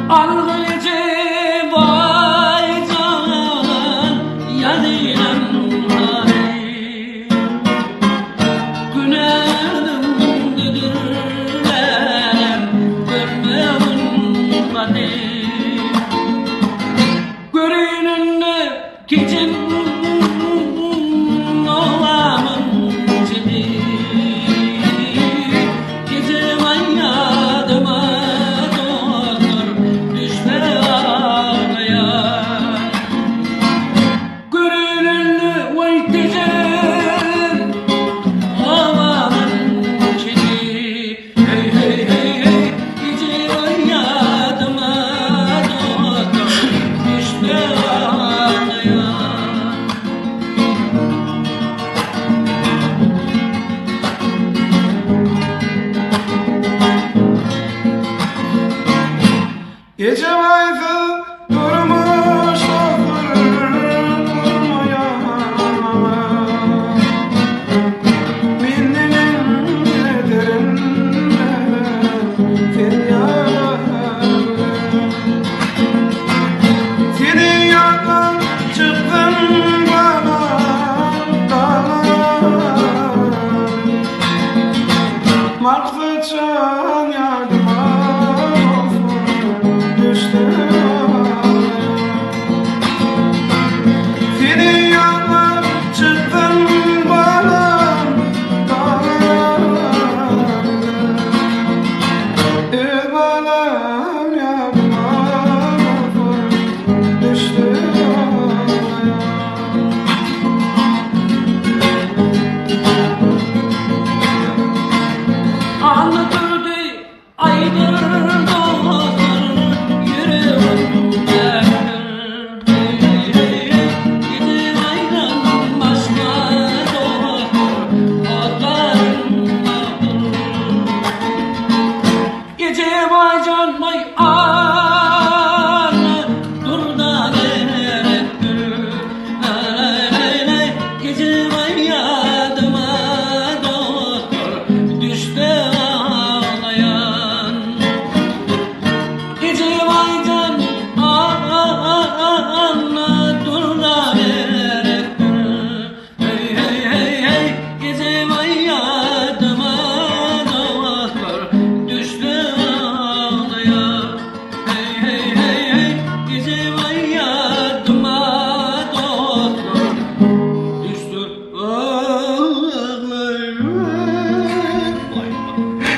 Argıcı vay can yazılan hari Günedim güdürlerim görmemin kadir Görününü gecim olamın çedi Gecem ayyadıma doğdur düşme ağlaya Görününü vay gecem olamın çedi Hey hey hey hey gecem ayyadıma doğdur düşme ağlaya Gece vaydı durmuş durmaya Bindinin derinde Fidyadan çıktın bana dağlar Martıçan yardıma Fidyadan çıktın bana dağlar İlbalem yardıma düştü Anlatırdı aydır doğdur yüreğimde Gidin ayran başka doğdur otlarım Gece vay can vay